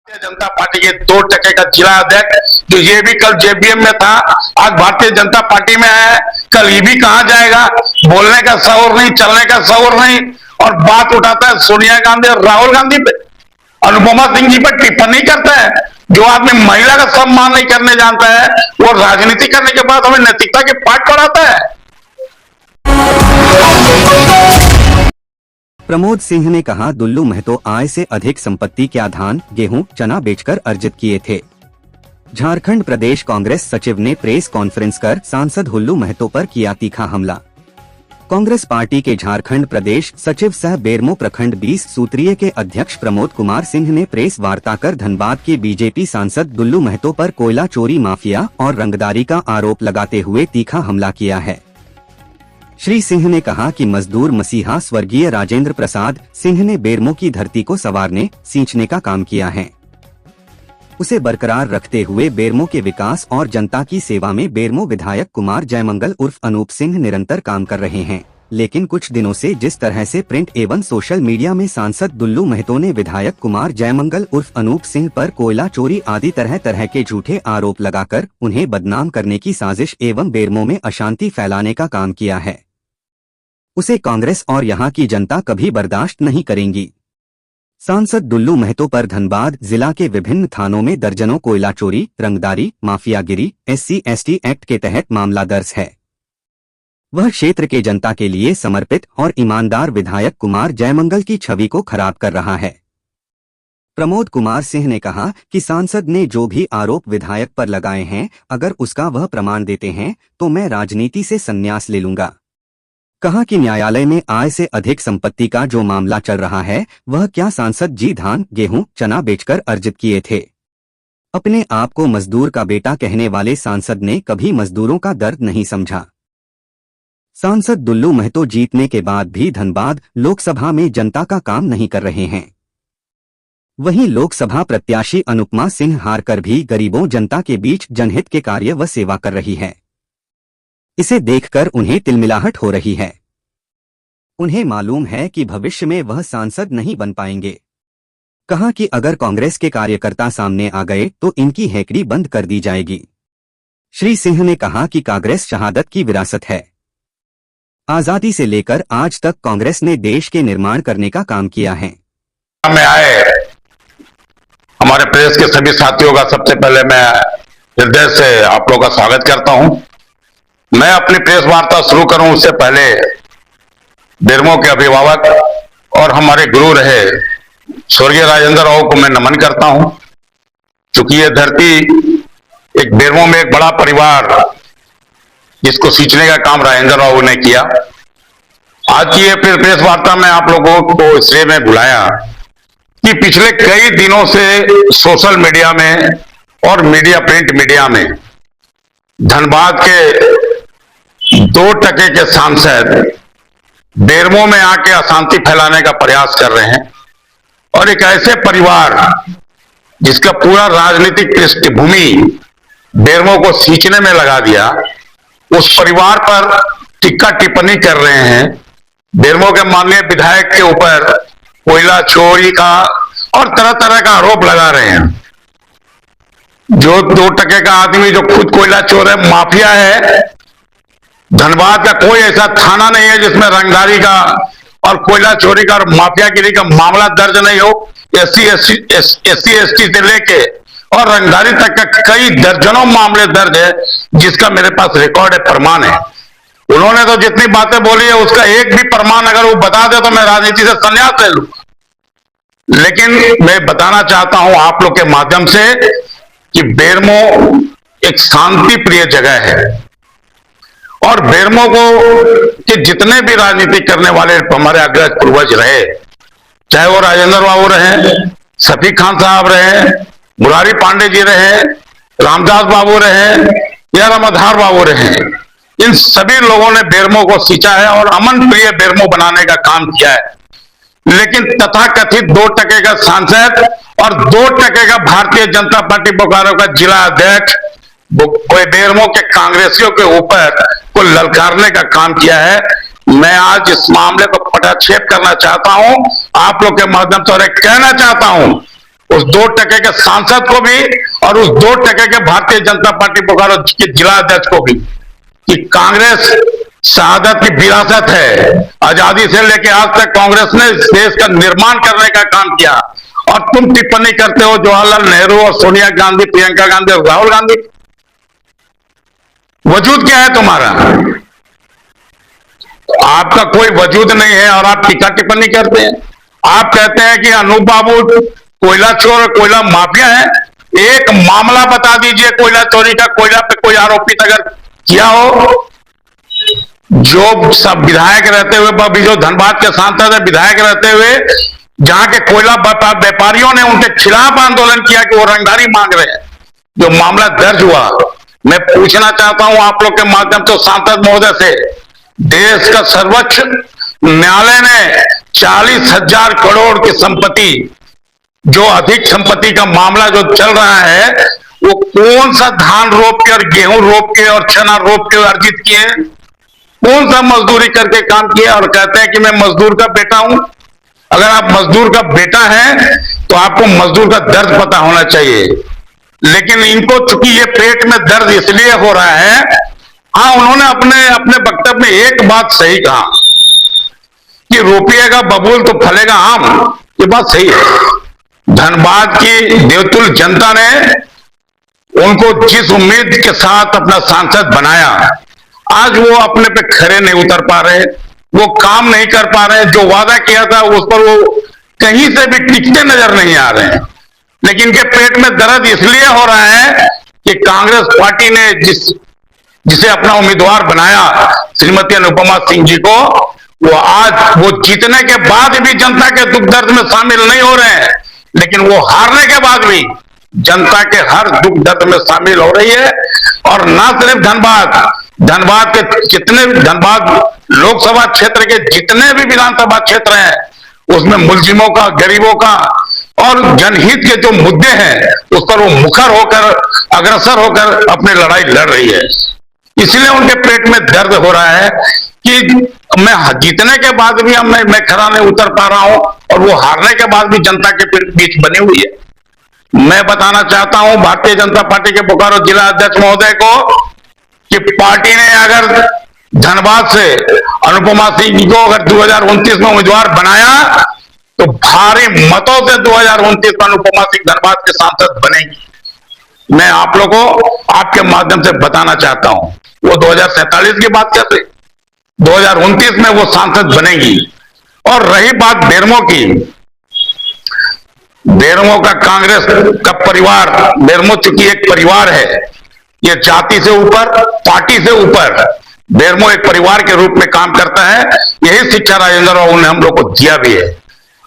Bharatiya Janata party के 2% का जिला अध्यक्ष, जो ये भी कल जेबीएम में था, आज भारतीय जनता पार्टी में है, कल ये भी कहां जाएगा। बोलने का शौर नहीं, चलने का शौर नहीं, और बात उठाता है सोनिया गांधी और राहुल गांधी पे, अनुपमा सिंह जी पर टिप्पणी करता है। जो आदमी महिला का सम्मान नहीं करने जानता है, वो राजनीति करने के बाद हमें नैतिकता के पाठ पढ़ाता है। प्रमोद सिंह ने कहा, दुल्लू महतो आय से अधिक संपत्ति क्या धान, गेहूं, चना बेचकर अर्जित किए थे। झारखंड प्रदेश कांग्रेस सचिव ने प्रेस कॉन्फ्रेंस कर सांसद दुल्लू महतो पर किया तीखा हमला। कांग्रेस पार्टी के झारखंड प्रदेश सचिव सह बेरमो प्रखंड 20 सूत्रीय के अध्यक्ष प्रमोद कुमार सिंह ने प्रेस वार्ता कर धनबाद के बीजेपी सांसद दुल्लू महतो पर कोयला चोरी माफिया और रंगदारी का आरोप लगाते हुए तीखा हमला किया है। श्री सिंह ने कहा कि मजदूर मसीहा स्वर्गीय राजेंद्र प्रसाद सिंह ने बेरमो की धरती को संवारने, सींचने का काम किया है। उसे बरकरार रखते हुए बेरमो के विकास और जनता की सेवा में बेरमो विधायक कुमार जयमंगल उर्फ अनूप सिंह निरंतर काम कर रहे हैं। लेकिन कुछ दिनों से जिस तरह से प्रिंट एवं सोशल मीडिया में सांसद दुल्लू महतो ने विधायक कुमार जयमंगल उर्फ अनूप सिंह पर कोयला चोरी आदि तरह तरह के झूठे आरोप लगाकर उन्हें बदनाम करने की साजिश एवं बेरमो में अशांति फैलाने का काम किया है, उसे कांग्रेस और यहां की जनता कभी बर्दाश्त नहीं करेंगी। सांसद दुल्लू महतो पर धनबाद जिला के विभिन्न थानों में दर्जनों कोयला चोरी, रंगदारी, माफियागिरी, SC/ST एक्ट के तहत मामला दर्ज है। वह क्षेत्र के जनता के लिए समर्पित और ईमानदार विधायक कुमार जयमंगल की छवि को खराब कर रहा है। प्रमोद कुमार सिंह ने कहा कि सांसद ने जो भी आरोप विधायक पर लगाए हैं, अगर उसका वह प्रमाण देते हैं तो मैं राजनीति से संन्यास ले लूंगा। कहा कि न्यायालय में आय से अधिक संपत्ति का जो मामला चल रहा है, वह क्या सांसद जी धान, गेहूं, चना बेचकर अर्जित किए थे। अपने आप को मजदूर का बेटा कहने वाले सांसद ने कभी मजदूरों का दर्द नहीं समझा। सांसद दुल्लू महतो जीतने के बाद भी धनबाद लोकसभा में जनता का काम नहीं कर रहे हैं। वहीं लोकसभा प्रत्याशी अनुपमा सिंह हारकर भी गरीबों जनता के बीच जनहित के कार्य व सेवा कर रही है। इसे देखकर उन्हें तिलमिलाहट हो रही है। उन्हें मालूम है कि भविष्य में वह सांसद नहीं बन पाएंगे। कहा कि अगर कांग्रेस के कार्यकर्ता सामने आ गए तो इनकी हेकड़ी बंद कर दी जाएगी। श्री सिंह ने कहा कि कांग्रेस शहादत की विरासत है। आजादी से लेकर आज तक कांग्रेस ने देश के निर्माण करने का काम किया है। में आए हमारे प्रेस के सभी साथियों का सबसे पहले मैं हृदय से आप लोगों का स्वागत करता हूं। मैं अपनी प्रेस वार्ता शुरू करूं उससे पहले बेरमो के अभिभावक और हमारे गुरु रहे स्वर्गीय राजेंद्र राव को मैं नमन करता हूं। क्योंकि ये धरती एक बेरमो में एक बड़ा परिवार, जिसको सींचने का काम राजेंद्र राव ने किया। आज की ये प्रेस वार्ता में आप लोगों को इसलिए मैं बुलाया कि पिछले कई दिनों से सोशल मीडिया में और प्रिंट मीडिया में धनबाद के 2% के सांसद बेरमो में आके अशांति फैलाने का प्रयास कर रहे हैं, और एक ऐसे परिवार जिसका पूरा राजनीतिक पृष्ठभूमि बेरमो को सींचने में लगा दिया, उस परिवार पर टिक्का टिप्पणी कर रहे हैं। बेरमो के माननीय विधायक के ऊपर कोयला चोरी का और तरह तरह का आरोप लगा रहे हैं। जो 2% का आदमी जो खुद कोयला चोर है, माफिया है। धनबाद का कोई ऐसा थाना नहीं है जिसमें रंगदारी का और कोयला चोरी का और माफियागिरी का मामला दर्ज नहीं हो। SC/ST से लेके और रंगदारी तक का कई दर्जनों मामले दर्ज है, जिसका मेरे पास रिकॉर्ड है, प्रमाण है। उन्होंने तो जितनी बातें बोली है उसका एक भी प्रमाण अगर वो बता दे तो मैं राजनीति से संन्यास ले लूंगा। लेकिन मैं बताना चाहता हूं आप लोग के माध्यम से कि बेरमो एक शांति प्रिय जगह है, और बेरमो को के जितने भी राजनीति करने वाले हमारे अग्रज पूर्वज रहे, चाहे वो राजेंद्र बाबू रहे, शफीक खान साहब रहे, मुरारी पांडे जी रहे, रामदास बाबू रहे या रामाधार बाबू रहे, इन सभी लोगों ने बेरमो को सींचा है और अमन प्रिय बेरमो बनाने का काम किया है। लेकिन तथाकथित 2% का सांसद और 2% का भारतीय जनता पार्टी बोकारो का जिला अध्यक्ष कोई बेरमो के कांग्रेसियों के ऊपर को ललकारने का काम किया है। मैं आज इस मामले को पटाक्षेप करना चाहता हूं, आप लोग के माध्यम से और कहना चाहता हूं उस 2% के सांसद को भी और उस 2% के भारतीय जनता पार्टी बोकारो के जिला अध्यक्ष को भी कि कांग्रेस शहादत की विरासत है। आजादी से लेकर आज तक कांग्रेस ने इस देश का निर्माण करने का काम किया और तुम टिप्पणी करते हो जवाहरलाल नेहरू और सोनिया गांधी, प्रियंका गांधी और राहुल गांधी। वजूद क्या है तुम्हारा? आपका कोई वजूद नहीं है और आप टीका टिप्पणी करते हैं। आप कहते हैं कि अनूप बाबू कोयला चोर और कोयला माफिया है। एक मामला बता दीजिए कोयला चोरी का, कोयला पे कोई आरोपित अगर किया हो। जो सब विधायक रहते हुए, अभी जो धनबाद के सांसद है, विधायक रहते हुए जहां के कोयला व्यापारियों ने उनके खिलाफ आंदोलन किया कि वो रंगदारी मांग रहे हैं, जो मामला दर्ज हुआ। मैं पूछना चाहता हूं आप लोग के माध्यम से सांसद महोदय से, देश का सर्वोच्च न्यायालय ने 40,000 करोड़ की संपत्ति, जो अधिक संपत्ति का मामला जो चल रहा है, वो कौन सा धान रोप के और गेहूं रोप के और चना रोप के अर्जित किए? कौन सा मजदूरी करके काम किया? और कहते हैं कि मैं मजदूर का बेटा हूं। अगर आप मजदूर का बेटा हैं तो आपको मजदूर का दर्द पता होना चाहिए। लेकिन इनको चूंकि ये पेट में दर्द इसलिए हो रहा है, हाँ, उन्होंने अपने वक्तव्य में एक बात सही कहा कि रोपिएगा बबूल तो फलेगा आम। ये बात सही है। धनबाद की देवतुल जनता ने उनको जिस उम्मीद के साथ अपना सांसद बनाया, आज वो अपने पे खरे नहीं उतर पा रहे, वो काम नहीं कर पा रहे। जो वादा किया था उस पर वो कहीं से भी टिकते नजर नहीं आ रहे हैं। लेकिन इनके पेट में दर्द इसलिए हो रहा है कि कांग्रेस पार्टी ने जिसे अपना उम्मीदवार बनाया, श्रीमती अनुपमा सिंह जी को, वो आज वो जीतने के बाद भी जनता के दुख दर्द में शामिल नहीं हो रहे हैं, लेकिन वो हारने के बाद भी जनता के हर दुख दर्द में शामिल हो रही है। और ना सिर्फ धनबाद के जितने भी धनबाद लोकसभा क्षेत्र के जितने भी विधानसभा क्षेत्र हैं, उसमें मुल्जिमों का, गरीबों का और जनहित के जो मुद्दे हैं उस पर वो मुखर होकर, अग्रसर होकर अपनी लड़ाई लड़ रही है। इसलिए उनके पेट में दर्द हो रहा है कि मैं जीतने के बाद भी मैं खरा नहीं उतर पा रहा हूं और वो हारने के बाद भी जनता के बीच बनी हुई है। मैं बताना चाहता हूं भारतीय जनता पार्टी के बोकारो जिला अध्यक्ष महोदय को कि पार्टी ने अगर धनबाद से अनुपमा सिंह जी को अगर 2029 में उम्मीदवार बनाया तो भारी मतों से 2029 में अनुपमा सिंह धनबाद के सांसद बनेगी। मैं आप लोगों को आपके माध्यम से बताना चाहता हूं, वो 2047 की बात करते, 2029 में वो सांसद बनेगी। और रही बात बेरमो की, बेरमो का कांग्रेस का परिवार, बेरमो चूंकि एक परिवार है, ये जाति से ऊपर, पार्टी से ऊपर, बेरमो एक परिवार के रूप में काम करता है। यही शिक्षा राजेंद्र बाबू ने हम लोग को दिया भी है।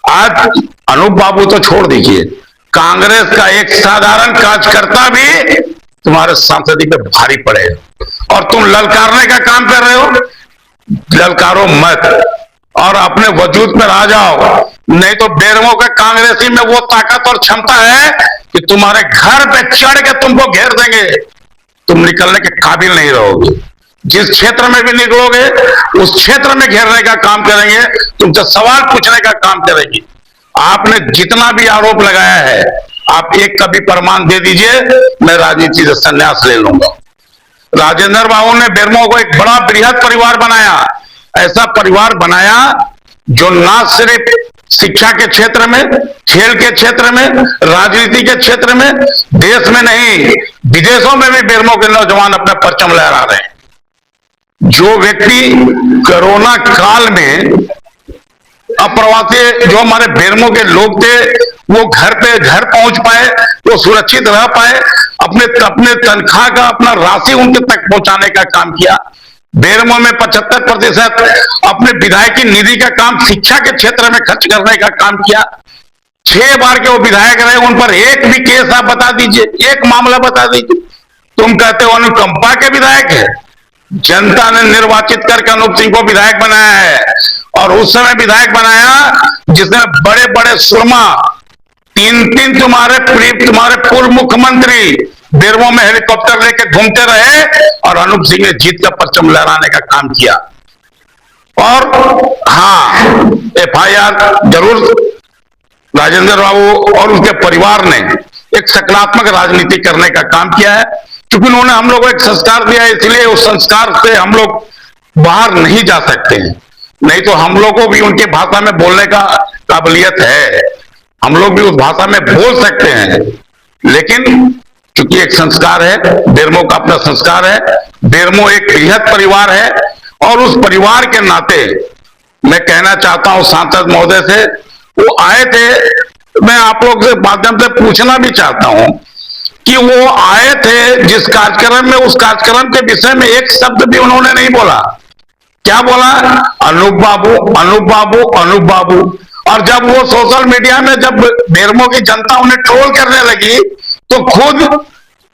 आज अनूप बाबू तो छोड़ दीजिए, कांग्रेस का एक साधारण कार्यकर्ता भी तुम्हारे सांसदी पे भारी पड़ेगा और तुम ललकारने का काम कर रहे हो। ललकारो मत और अपने वजूद में आ जाओ, नहीं तो बेरमो के कांग्रेसी में वो ताकत और क्षमता है कि तुम्हारे घर पे चढ़ के तुमको घेर देंगे, तुम निकलने के काबिल नहीं रहोगे। जिस क्षेत्र में भी निकलोगे उस क्षेत्र में घेरने का काम करेंगे, तुमसे सवाल पूछने का काम करेंगे। आपने जितना भी आरोप लगाया है, आप एक का भी प्रमाण दे दीजिए, मैं राजनीति से संन्यास ले लूंगा। राजेंद्र बाबू ने बेरमो को एक बड़ा बृहद परिवार बनाया, ऐसा परिवार बनाया जो ना सिर्फ शिक्षा के क्षेत्र में, खेल के क्षेत्र में, राजनीति के क्षेत्र में, देश में नहीं विदेशों में भी बेरमो के नौजवान अपना परचम लहरा रहे हैं। जो व्यक्ति कोरोना काल में अप्रवासी जो हमारे बेरमो के लोग थे, वो घर पहुंच पाए, वो सुरक्षित रह पाए, अपने तनख्वाह का अपना राशि उनके तक पहुंचाने का काम किया। बेरमो में 75% अपने विधायकी निधि का काम शिक्षा के क्षेत्र में खर्च करने का काम किया। 6 बार के वो विधायक रहे, उन पर एक भी केस आप बता दीजिए, एक मामला बता दीजिए। तुम कहते हो अनुकंपा के विधायक है, जनता ने निर्वाचित करके अनूप सिंह को विधायक बनाया है और उस समय विधायक बनाया जिसने बड़े बड़े सुरमा, 3 तुम्हारे पूर्व मुख्यमंत्री बेरमो में हेलीकॉप्टर लेके घूमते रहे और अनूप सिंह ने जीत का परचम लहराने का काम किया। और हाँ, FIR जरूर राजेंद्र बाबू और उनके परिवार ने एक सकारात्मक राजनीति करने का काम किया है, क्योंकि उन्होंने हम लोग को एक संस्कार दिया है, इसलिए उस संस्कार से हम लोग बाहर नहीं जा सकते हैं। नहीं तो हम लोग को भी उनकी भाषा में बोलने का काबिलियत है, हम लोग भी उस भाषा में बोल सकते हैं, लेकिन क्योंकि एक संस्कार है, बेरमो का अपना संस्कार है, बेरमो एक बृहद परिवार है, और उस परिवार के नाते मैं कहना चाहता हूं सांसद महोदय से, वो आए थे, मैं आप लोग के माध्यम से पूछना भी चाहता हूं कि वो आए थे जिस कार्यक्रम में, उस कार्यक्रम के विषय में एक शब्द भी उन्होंने नहीं बोला। क्या बोला? अनूप बाबू, अनूप बाबू, अनूप बाबू। और जब वो सोशल मीडिया में जब बेरमो की जनता उन्हें ट्रोल करने लगी तो खुद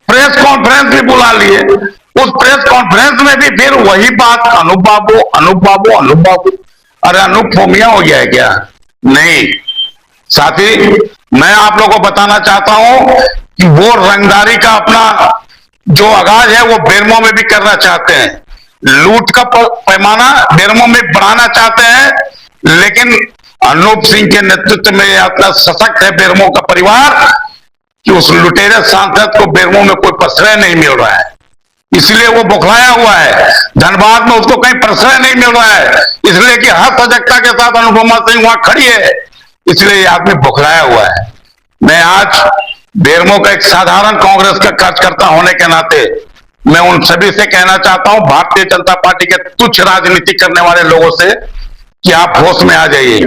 प्रेस कॉन्फ्रेंस भी बुला लिए। उस प्रेस कॉन्फ्रेंस में भी फिर वही बात, अनूप बाबू, अनूप बाबू, अनूप बाबू। अरे अनूप फोमिया हो गया है क्या? नहीं साथी, मैं आप लोगों को बताना चाहता हूं कि वो रंगदारी का अपना जो आगाज है वो बेरमो में भी करना चाहते हैं, लूट का पैमाना बेरमो में बढ़ाना चाहते हैं, लेकिन अनूप सिंह के नेतृत्व में इतना सशक्त है बेरमो का परिवार कि उस लुटेरे सांसद को बेरमो में कोई प्रश्रय नहीं मिल रहा है, इसलिए वो बौखलाया हुआ है। धनबाद में उसको कहीं प्रश्रय नहीं मिल रहा है, इसलिए कि हर सजगता के साथ अनुपमा सिंह वहां खड़ी है, इसलिए ये आदमी बौखलाया हुआ है। मैं आज बेरमो का एक साधारण कांग्रेस का कार्यकर्ता होने के नाते मैं उन सभी से कहना चाहता हूं, भारतीय जनता पार्टी के तुच्छ राजनीति करने वाले लोगों से, कि आप होश में आ जाइए।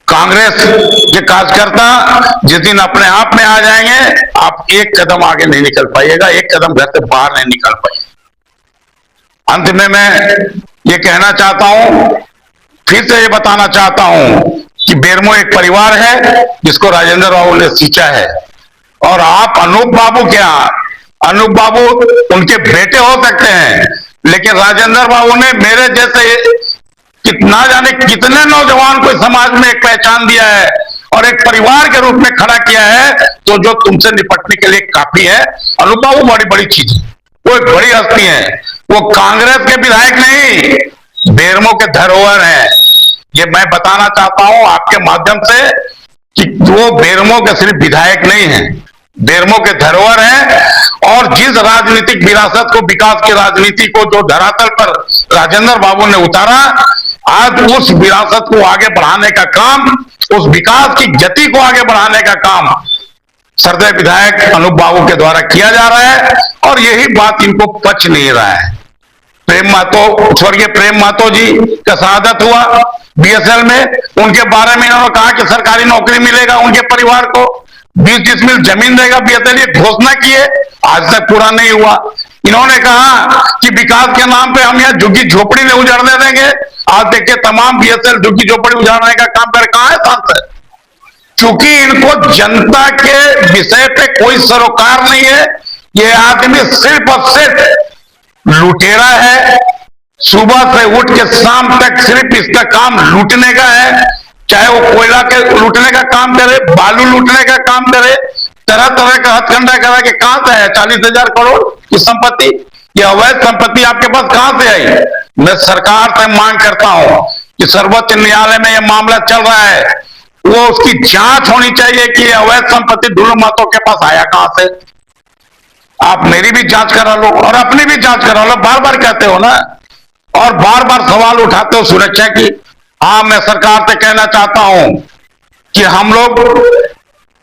कांग्रेस के कार्यकर्ता जिस दिन अपने आप में आ जाएंगे, आप एक कदम आगे नहीं निकल पाइएगा, एक कदम घर से बाहर नहीं निकल पाइएगा। अंत में मैं ये कहना चाहता हूं, फिर से ये बताना चाहता हूं कि बेरमो एक परिवार है जिसको राजेंद्र बाबू ने सींचा है, और आप अनूप बाबू क्या, अनूप बाबू उनके बेटे हो सकते हैं, लेकिन राजेंद्र बाबू ने मेरे जैसे कितना जाने कितने नौजवान को समाज में एक पहचान दिया है और एक परिवार के रूप में खड़ा किया है, तो जो तुमसे निपटने के लिए काफी है। अनूप बाबू बड़ी बड़ी चीज है, वो एक बड़ी हस्ती है, वो कांग्रेस के विधायक नहीं, बेरमो के धरोहर है। ये मैं बताना चाहता हूं आपके माध्यम से कि वो बेरमो के सिर्फ विधायक नहीं है, बेरमो के धरोहर है, और जिस राजनीतिक विरासत को, विकास की राजनीति को जो धरातल पर राजेंद्र बाबू ने उतारा, आज उस विरासत को आगे बढ़ाने का काम, उस विकास की गति को आगे बढ़ाने का काम सरदय विधायक अनूप बाबू के द्वारा किया जा रहा है, और यही बात इनको पच नहीं रहा है। प्रेम महतो, स्वर्गीय प्रेम महतो जी का शहादत हुआ बीएसएल में, उनके बारे में इन्होंने कहा कि सरकारी नौकरी मिलेगा उनके परिवार को, 20 डिसमिल जमीन देगा बीएसएल, ये घोषणा किए, आज तक पूरा नहीं हुआ। इन्होंने कहा कि विकास के नाम पे हम यहाँ झुग्गी झोपड़ी नहीं उजाड़ने देंगे, आज देखिए तमाम बीएसएल झुग्गी झोपड़ी उजाड़ने का काम कर, कहां है सांसद? क्योंकि इनको जनता के विषय पे कोई सरोकार नहीं है। ये आदमी सिर्फ और सिर्फ लुटेरा है, सुबह से उठ के शाम तक सिर्फ इसका काम लूटने का है, चाहे वो कोयला के लूटने का काम करे, बालू लूटने का काम करे, तरह तरह का हथकंडा करा के कहां से है 40,000 करोड़ की संपत्ति, ये अवैध संपत्ति आपके पास कहां से आई? मैं सरकार से मांग करता हूं कि सर्वोच्च न्यायालय में यह मामला चल रहा है, वो उसकी जांच होनी चाहिए कि अवैध संपत्ति दुल्लू महतो के पास आया कहां से। आप मेरी भी जांच करा लो और अपनी भी जांच करा लो, बार बार कहते हो ना, और बार बार सवाल उठाते हो सुरक्षा की। हाँ, मैं सरकार से कहना चाहता हूं कि हम लोग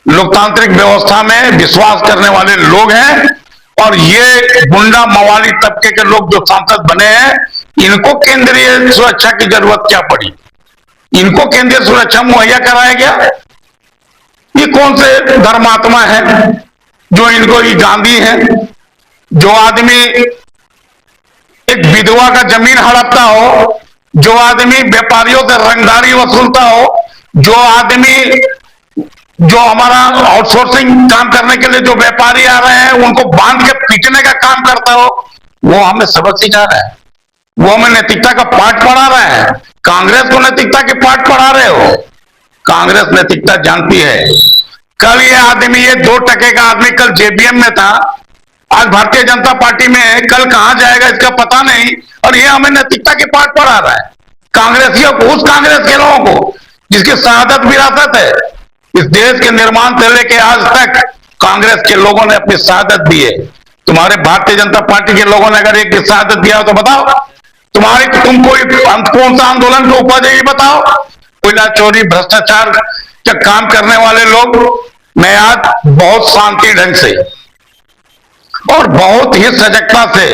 लोकतांत्रिक व्यवस्था में विश्वास करने वाले लोग हैं, और ये गुंडा मवाली तबके के लोग जो सांसद बने हैं, इनको केंद्रीय सुरक्षा की जरूरत क्या पड़ी? इनको केंद्रीय सुरक्षा मुहैया कराया गया? ये कौन से धर्मात्मा है जो इनको, ये गांधी है, जो आदमी एक विधवा का जमीन हड़पता हो, जो आदमी व्यापारियों से रंगदारी वसूलता हो, जो आदमी जो हमारा आउटसोर्सिंग काम करने के लिए जो व्यापारी आ रहे हैं उनको बांध के पीटने का काम करता हो, वो हमें सबक सिखा रहा है, वो हमें नैतिकता का पाठ पढ़ा रहा है। कांग्रेस को नैतिकता के पाठ पढ़ा रहे हो? कांग्रेस नैतिकता जानती है। कल ये आदमी, ये 2 टके का आदमी कल जेबीएम में था, आज भारतीय जनता पार्टी में है, कल कहां जाएगा इसका पता नहीं, और ये हमें नैतिकता के पाठ पढ़ा रहा है कांग्रेसियों को, उस कांग्रेस के लोगों को जिसकी शहादत विरासत है। इस देश के निर्माण से लेके आज तक कांग्रेस के लोगों ने अपनी शहादत दी है। तुम्हारे भारतीय जनता पार्टी के लोगों ने अगर एक शहादत दिया हो तो बताओ, तुम कोई कौन सा आंदोलन की उपज है ये बताओ। कोयला चोरी, भ्रष्टाचार का काम करने वाले लोग, मैं आज बहुत शांति ढंग से और बहुत ही सजगता से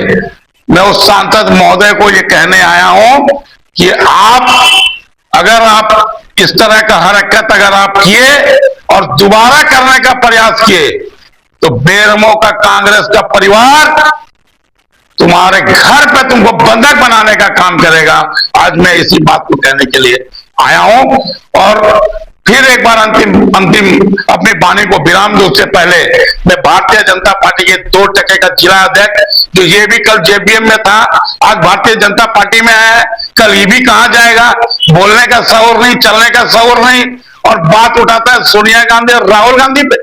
मैं उस सांसद महोदय को ये कहने आया हूं कि अगर आप इस तरह का हरकत अगर आप किए और दोबारा करने का प्रयास किए तो बेरमो का कांग्रेस का परिवार तुम्हारे घर पे तुमको बंधक बनाने का काम करेगा। आज मैं इसी बात को कहने के लिए आया हूं और फिर एक बार अंतिम अपनी वाणी को विराम दूं उससे पहले मैं भारतीय जनता पार्टी के 2% का जिला अध्यक्ष, जो ये भी कल जेबीएम में था, आज भारतीय जनता पार्टी में है, कल ये भी कहां जाएगा। बोलने का शौर नहीं, चलने का शौर नहीं, और बात उठाता है सोनिया गांधी और राहुल गांधी पे,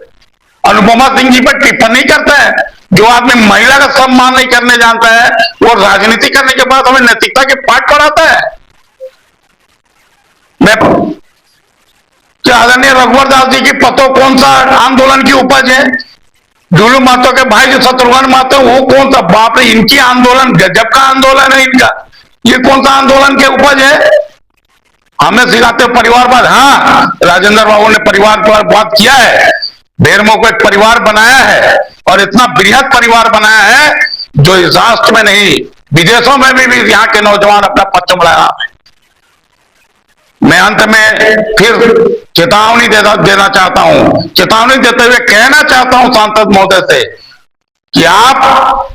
अनुपमा सिंह जी पर टिप्पणी करता है। जो आदमी महिला का सम्मान नहीं करने जानता है वो राजनीति करने के बाद हमें नैतिकता के पाठ पढ़ाता है। मैं आदरणीय रघुवर दास जी की पतो कौन सा आंदोलन की उपज है? डुलू महतो के भाई जो शत्रुघ्न महतो, वो कौन सा? बाप रे, इनकी आंदोलन गजब का आंदोलन है इनका। ये कौन सा आंदोलन के उपज है? हमें सिखाते हो परिवारवाद। हाँ, राजेंद्र बाबू ने परिवार पर बात किया है, बेरमो को एक परिवार बनाया है और इतना बृहद परिवार बनाया है जो इस राष्ट्र में नहीं विदेशों में भी यहाँ के नौजवान अपना परचम लहरा रहे हैं। मैं अंत में फिर चेतावनी देना चाहता हूं, चेतावनी देते हुए कहना चाहता हूं सांसद महोदय से कि आप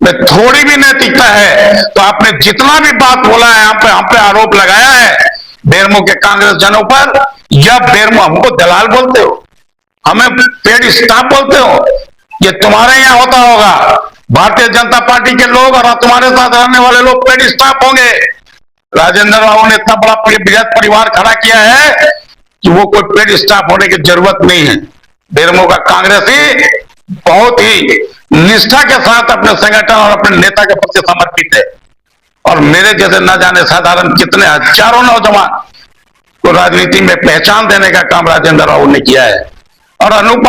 में थोड़ी भी नैतिकता है तो आपने जितना भी बात बोला है, हम पे आरोप लगाया है बेरमो के कांग्रेस जनों पर, या बेरमो हमको दलाल बोलते हो, हमें पेड स्टाफ बोलते हो, ये तुम्हारे यहां होता होगा। भारतीय जनता पार्टी के लोग और तुम्हारे साथ रहने वाले लोग पेड स्टाफ होंगे। राजेंद्र बाबू ने इतना बड़ा बृहद परिवार खड़ा किया है कि वो कोई पेड स्टाफ होने की जरूरत नहीं है। बेरमो का कांग्रेस ही बहुत ही निष्ठा के साथ अपने संगठन और अपने नेता के प्रति समर्पित है, और मेरे जैसे न जाने साधारण कितने हजारों नौजवान को राजनीति में पहचान देने का काम राजेंद्र बाबू ने किया है। और अनूप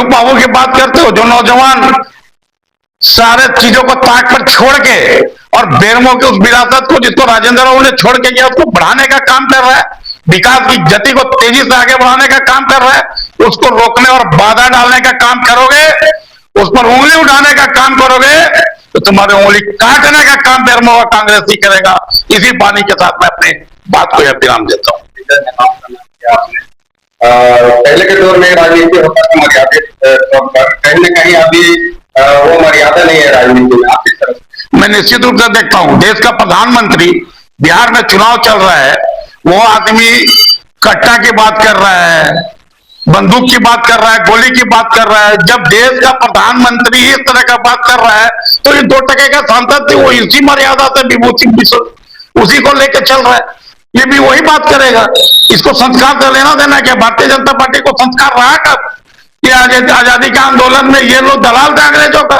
बाबू की बात करते हो, जो नौजवान सारे चीजों को ताक पर छोड़ के और बेरमो की उस विरासत को जिसको राजेंद्र बाबू ने छोड़ के गया उसको बढ़ाने का काम कर रहा है, विकास की गति को तेजी से आगे बढ़ाने का काम कर रहा है, उसको रोकने और बाधा डालने का काम करोगे, उस पर उंगली उठाने का काम करोगे तो तुम्हारे उंगली काटने का काम बेरमो का कांग्रेस ही करेगा। इसी वाणी के साथ मैं अपने बात को यह विराम देता हूँ। पहले के दौर में राजनीति होता था मर्यादित तौर पर, कहीं न कहीं अभी वो मर्यादा नहीं है राजनीति में। आप इस तरह मैं निश्चित रूप से देखता हूं, देश का प्रधानमंत्री, बिहार में चुनाव चल रहा है, वो आदमी कट्टा की बात कर रहा है, बंदूक की बात कर रहा है, गोली की बात कर रहा है। जब देश का प्रधानमंत्री इस तरह का बात कर रहा है तो ये 2% का सांसद थे, वो इसी मर्यादा से विभूति उसी को लेकर चल रहा है, ये भी वही बात करेगा। इसको संस्कार से लेना देना क्या? भारतीय जनता पार्टी को संस्कार रहा कब? ये आजादी के आंदोलन में ये लोग दलाल थे अंग्रेजों का,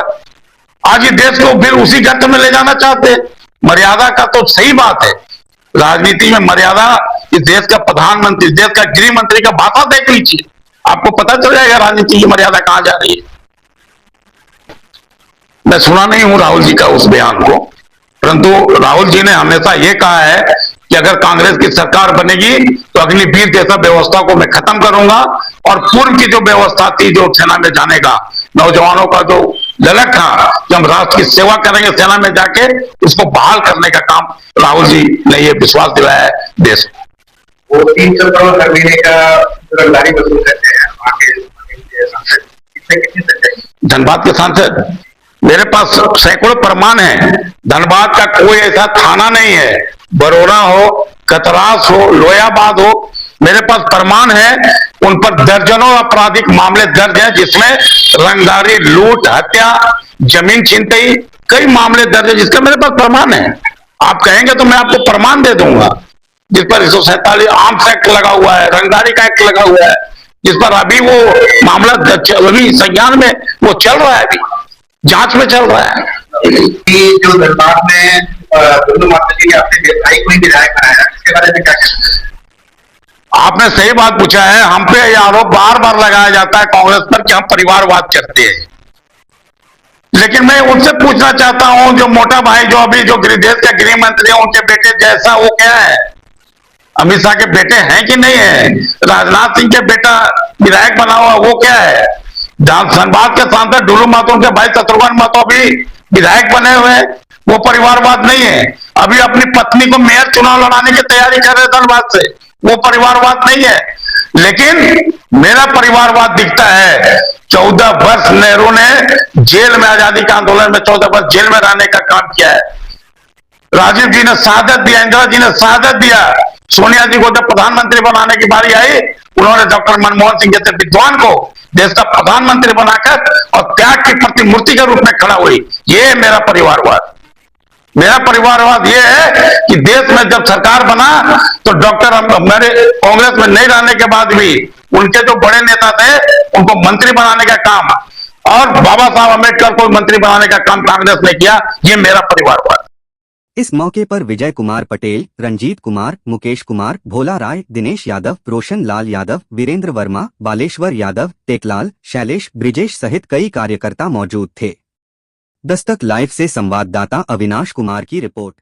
आज ये देश को फिर उसी गत में ले जाना चाहते हैं। मर्यादा का तो सही बात है, राजनीति में मर्यादा, इस देश का प्रधानमंत्री, देश का गृह मंत्री का भाषा देख लीजिए, आपको पता चल जाएगा राजनीति की मर्यादा कहां जा रही है। मैं सुना नहीं हूं राहुल जी का उस बयान को, परंतु राहुल जी ने हमेशा यह कहा है कि अगर कांग्रेस की सरकार बनेगी तो अग्निवीर जैसा व्यवस्था को मैं खत्म करूंगा, और पूर्व की जो व्यवस्था थी, जो सेना में जाने का नौजवानों का जो ललक था कि हम राष्ट्र की सेवा करेंगे सेना में जाके, उसको बहाल करने का काम राहुल जी ने ये विश्वास दिलाया है देश को। वो 300 करोड़ हर महीने का रंगदारी वसूल करते हैं धनबाद के सांसद, मेरे पास सैकड़ों प्रमाण है। धनबाद का कोई ऐसा थाना नहीं है, बरोड़ा हो, कतरास हो, लोयाबाद हो, मेरे पास प्रमाण है, उन पर दर्जनों आपराधिक मामले दर्ज हैं, जिसमें रंगदारी, लूट, हत्या, जमीन छिनतई, कई मामले दर्ज है, जिसका मेरे पास प्रमाण है। आप कहेंगे तो मैं आपको प्रमाण दे दूंगा, जिस पर 147 आर्म्स एक्ट लगा हुआ है, रंगदारी का एक्ट लगा हुआ है, जिस पर अभी वो मामला अभी संज्ञान में वो चल रहा है, अभी जांच में चल रहा है। कि जो धनबाद में दुल्लू महतो जी ने अपने व्यवसायिक में विधायक बनाया, इसके बारे में क्या कहना है? आपने सही बात पूछा है। हम पे यह आरोप बार बार लगाया जाता है कांग्रेस पर कि हम परिवारवाद करते हैं, लेकिन मैं उनसे पूछना चाहता हूं, जो मोटा भाई जो अभी जो देश के गृह मंत्री हैं, उनके बेटे जैसा वो क्या है? अमित शाह के बेटे हैं कि नहीं है? राजनाथ सिंह के बेटा विधायक बना हुआ वो क्या है? धनबाद के सांसद डुलू महतो उनके भाई शत्रुघ्न महतो अभी विधायक बने हुए हैं, वो परिवारवाद नहीं है। अभी अपनी पत्नी को मेयर चुनाव लड़ाने की तैयारी कर रहे धनबाद से, वो परिवारवाद नहीं है। लेकिन मेरा परिवारवाद दिखता है, 14 वर्ष नेहरू ने जेल में, आजादी के आंदोलन में 14 वर्ष जेल में रहने का काम किया है। राजीव जी ने शहादत दिया, इंदिरा जी ने शहादत दिया। सोनिया जी को जब प्रधानमंत्री बनाने की बारी आई, उन्होंने डॉक्टर मनमोहन सिंह जैसे विद्वान को देश का प्रधानमंत्री बनाकर और त्याग की प्रतिमूर्ति के रूप में खड़ा हुई। ये है मेरा परिवारवाद। मेरा परिवारवाद ये है कि देश में जब सरकार बना तो डॉक्टर मेरे कांग्रेस में नहीं रहने के बाद भी उनके जो बड़े नेता थे उनको मंत्री बनाने का काम, और बाबा साहब अम्बेडकर को मंत्री बनाने का काम कांग्रेस ने किया। ये मेरा परिवारवाद। इस मौके पर विजय कुमार पटेल, रंजीत कुमार, मुकेश कुमार, भोला राय, दिनेश यादव, रोशन लाल यादव, वीरेंद्र वर्मा, बालेश्वर यादव, टेकलाल, शैलेश, ब्रिजेश सहित कई कार्यकर्ता मौजूद थे। दस्तक लाइव से संवाददाता अविनाश कुमार की रिपोर्ट।